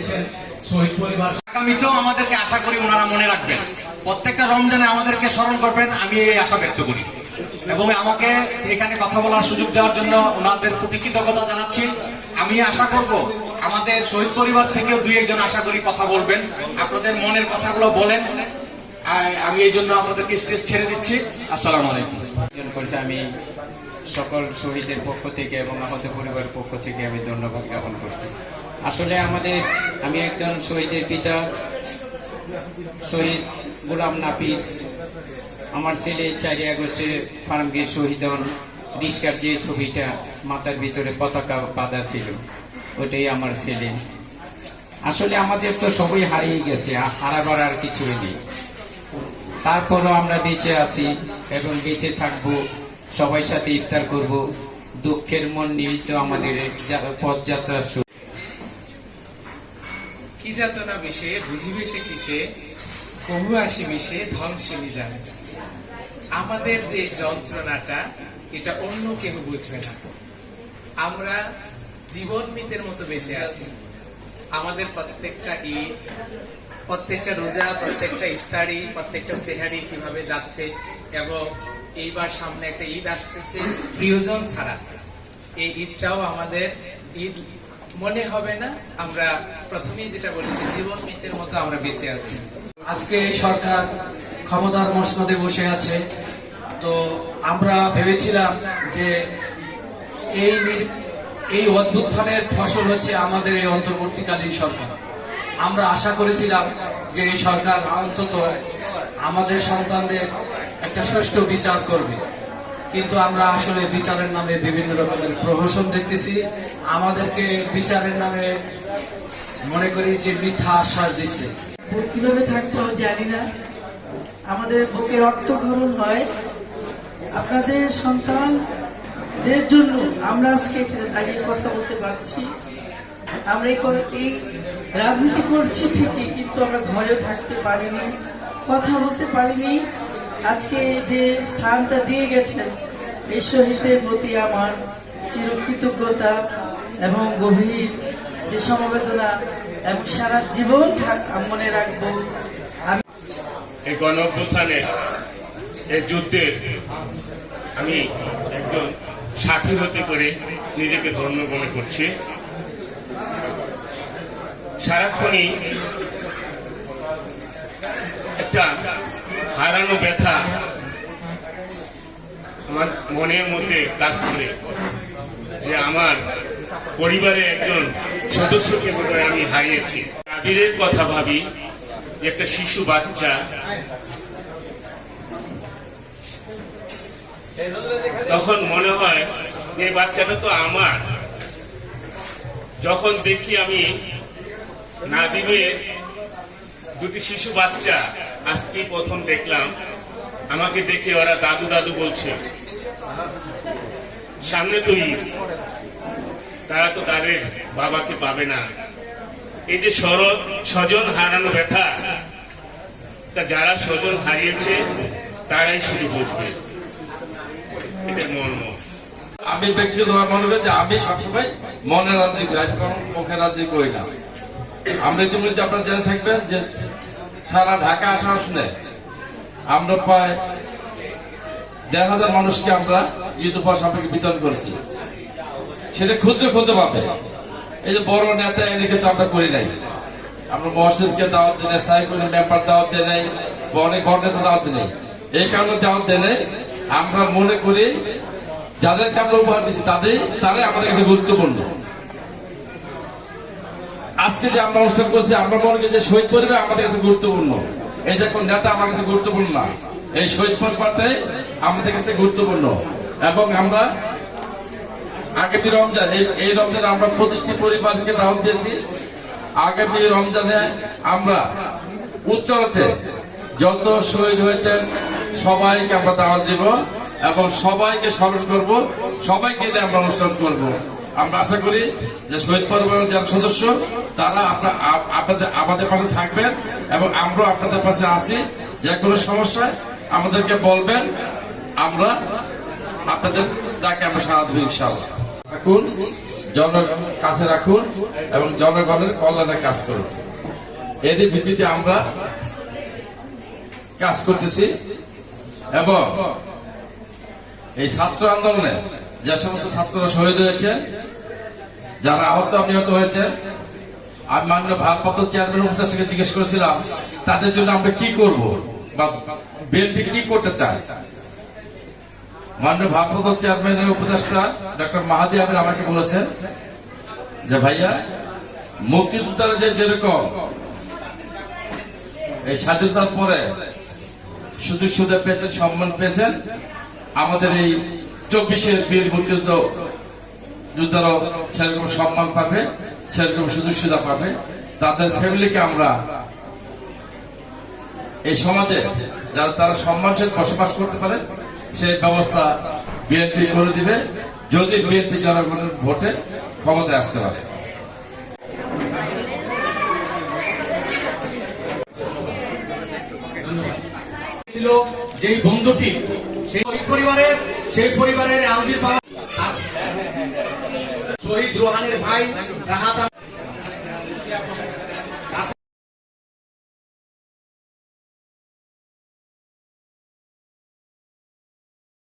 হয়েছেন শহীদ পরিবার। আগামীতেও আমাদেরকে আশা করি ওনারা মনে রাখবেন, প্রত্যেকটা রমজানে আমাদেরকে স্মরণ করবেন, আমি এই আশা ব্যক্ত করি। এবং আমাকে এখানে কথা বলার সুযোগ দেওয়ার জন্য ওনাদের প্রতি কৃতজ্ঞতা জানাচ্ছি। আমি আশা করব আমাদের শহীদ পরিবার থেকেও দুই একজন আশা করি কথা বলবেন, আপনাদের মনের কথাগুলো বলেন। আমি এই জন্য আপনাদেরকে স্টেজ ছেড়ে দিচ্ছি। আসসালামু আলাইকুম। আমি সকল শহীদের পক্ষ থেকে এবং আমাদের পরিবারের পক্ষ থেকে আমি ধন্যবাদ জ্ঞাপন করছি। আসলে আমি একজন শহীদের পিতা, শহীদ গোলাম নাফিস। আমার ছেলে 4 আগস্টে ফার্মগে শহীদ হন। রিস্কার যে ছবিটা মাথার ভিতরে পতাকা বাঁধা ছিল, ওটাই আমার ছেলে। আসলে আমাদের তো সবই হারিয়ে গেছে, হারাবার আর কিছুই নেই। তারপরও আমরা বেঁচে আছি এবং বেঁচে থাকবো, সবাই সাথে ইফতার করব। দুঃখের মন নিয়েই তো আমাদের পথযাত্রা শুরু। কি যাতনা বেশে বুঝিবে সে কিসে, বহু আসি মিশে ধ্বংসিনী জানে। আমাদের যে যন্ত্রণাটা, এটা অন্য কেউ বুঝবে না। আমরা জীবন মৃতের মতো বেঁচে আছি। আমাদের প্রত্যেকটা ঈদ, প্রত্যেকটা রোজা, প্রত্যেকটা ইফতারি, প্রত্যেকটা সেহারি কিভাবে যাচ্ছে, এবং এইবার সামনে একটা ঈদ আসতেছে প্রিয়জন ছাড়া। এই ঈদটাও আমাদের ঈদ মনে হবে না। আমরা প্রথমেই যেটা বলেছি, জীবন মৃত্যুর মতো আমরা বেঁচে আছি। আজকে এই সরকার ক্ষমতার মসনদে বসে আছে, তো আমরা ভেবেছিলাম যে এই অভ্যুত্থানের ফসল হচ্ছে আমাদের এই অন্তর্বর্তীকালীন সরকার। আমরা আশা করেছিলাম যে এই সরকার অন্তত আমাদের সন্তানদের একটা সুষ্ঠু বিচার করবে, কিন্তু আমরা আসলে বিচারের নামে বিভিন্ন রকমের প্রহসন দেখতেছি। আমাদেরকে বিচারের নামে মনে করি যে মিথ্যা আশ্বাস দিচ্ছে। কিভাবে থাকতে হবে জানি না, আমাদের বুকে রক্তক্ষরণ হয়। আপনাদের সন্তানদের জন্য আমরা আজকে এখানে দাঁড়িয়ে কথা বলতে পারছি। আমরা এই রাজনীতি করছি ঠিকই, কিন্তু আমরা ঘরেও থাকতে পারিনি, কথা বলতে পারিনি। আজকে যে স্থানটা দিয়ে গেছেন এই শহীদদের প্রতি আমার চিরকৃতজ্ঞতা এবং গভীর যে সমবেদনা, এবং সারা জীবন মনে রাখবো। এই গণঅভ্যুত্থানের এই যুদ্ধের আমি একজন সাথী হতে করে নিজেকে ধন্য মনে করছি। সারাক্ষণই একটা হারানো ব্যথা আমার মনের মধ্যে কাজ করে, যে আমার পরিবারে একজন সদস্যকে বোধহয় আমি হারিয়েছি। কাদিরের কথা ভাবি, যে একটা শিশু বাচ্চা, তখন মনে হয় এই বাচ্চাটা তো আমার। যখন দেখি আমি নাদিমের দুটি শিশু বাচ্চা, আজকে প্রথম দেখলাম, আমাকে দেখে ওরা দাদু দাদু বলছে। সামনে তো ঈদ, তারা তো তাদের বাবাকে পাবে না। এই যে স্বজন হারানো ব্যথা, তা যারা স্বজন হারিয়েছে তারাই শুধু বুঝবে এদের মর্ম। আমি ব্যক্তিগতভাবে মনে করি যে আমি সবসময় মনের রাজনীতি করি, মুখের রাজনীতি করি না। আমরা ইতিমধ্যে আপনারা জেনে থাকবেন যে সারা ঢাকা 18 আসনে আমরা প্রায় 1,500 মানুষকে আমরা ঈদ উপহার সামগ্রী বিতরণ করেছি। সেটা ক্ষুদ্র ক্ষুদ্র ভাবে, এই যে বড় নেতা এনে কিন্তু আমরা করি নাই। আমরা মসজিদকে দাওয়াত দিই নাই, সাইকুলের মেম্বার দাওয়াত দেয় নাই, বা অনেক বড় নেতা দাওয়াত দিই নাই। এই কারণে দাওয়াত দেয় নাই। আমরা মনে করি যাদেরকে আমরা উপহার দিচ্ছি তারাই আমাদের কাছে গুরুত্বপূর্ণ। আজকে যে আমরা অনুষ্ঠান করছি, আমরা মনে করি যে শহীদ পরিবার আমাদের কাছে গুরুত্বপূর্ণ। এই যে কোন নেতা আমার কাছে গুরুত্বপূর্ণ না, এই শহীদ পরিবারটাই আমাদের কাছে গুরুত্বপূর্ণ। এবং আমরা আগামী রমজান, এই রমজানে আমরা 25টি পরিবারকে দাওয়াত দিয়েছি। আগামী রমজানে আমরা উত্তরতে যত শহীদ হয়েছেন সবাইকে আমরা দাওয়াত দিব এবং সবাইকে স্মরণ করব, সবাইকে নিয়ে আমরা অনুষ্ঠান করব। আমরা আশা করি যে শহীদ পরিবারের যারা সদস্য তারা আমাদের পাশে থাকবেন এবং আমরাও আপনাদের পাশে আছি। যে কোনো সমস্যায় আমাদেরকে বলবেন, আমরা আপনাদের ডাকে আমরা সাড়া দেব ইনশাআল্লাহ। এখন জনগণ কাছে রাখুন এবং জনগণের কল্যাণে কাজ করুন। এরই ভিত্তিতে আমরা কাজ করতেছি এবং এই ছাত্র আন্দোলনে যে সমস্ত ছাত্ররা শহীদ হয়েছে, যারা আহত নিহত হয়েছে, আমি মাননীয় ভারপ্রাপ্ত চেয়ারম্যান উপদেষ্টাকে জিজ্ঞেস করেছিলাম তাদের জন্য আমরা কি করব বা বিএনপি কি করতে চায়। মাননীয় ভারপ্রাপ্ত চেয়ারম্যানের উপদেষ্টা ডক্টর মাহাদি আমির আমাকে বলেছেন যে ভাইয়া, মুক্তিযোদ্ধারা যেরকম এই স্বাধীনতার পরে সুযোগ সুবিধা পেয়েছেন, সম্মান পেয়েছেন, আমাদের এই 24-এর বীর মুক্তিযোদ্ধারাও সেরকম সম্মান পাবে, সেরকম সুযোগ সুবিধা পাবে। তাদের ফ্যামিলিকে আমরা এই সমাজে যারা তারা সম্মানসহিত বসবাস করতে পারে সেই ব্যবস্থা বিএনপি করে দিবে, যদি বিএনপি জনগণের ভোটে ক্ষমতায় আসতে পারে। ছিল যেই বন্ধুটি সেই পরিবারের আবির্ভাব শহীদ রোহানের ভাই রাহাত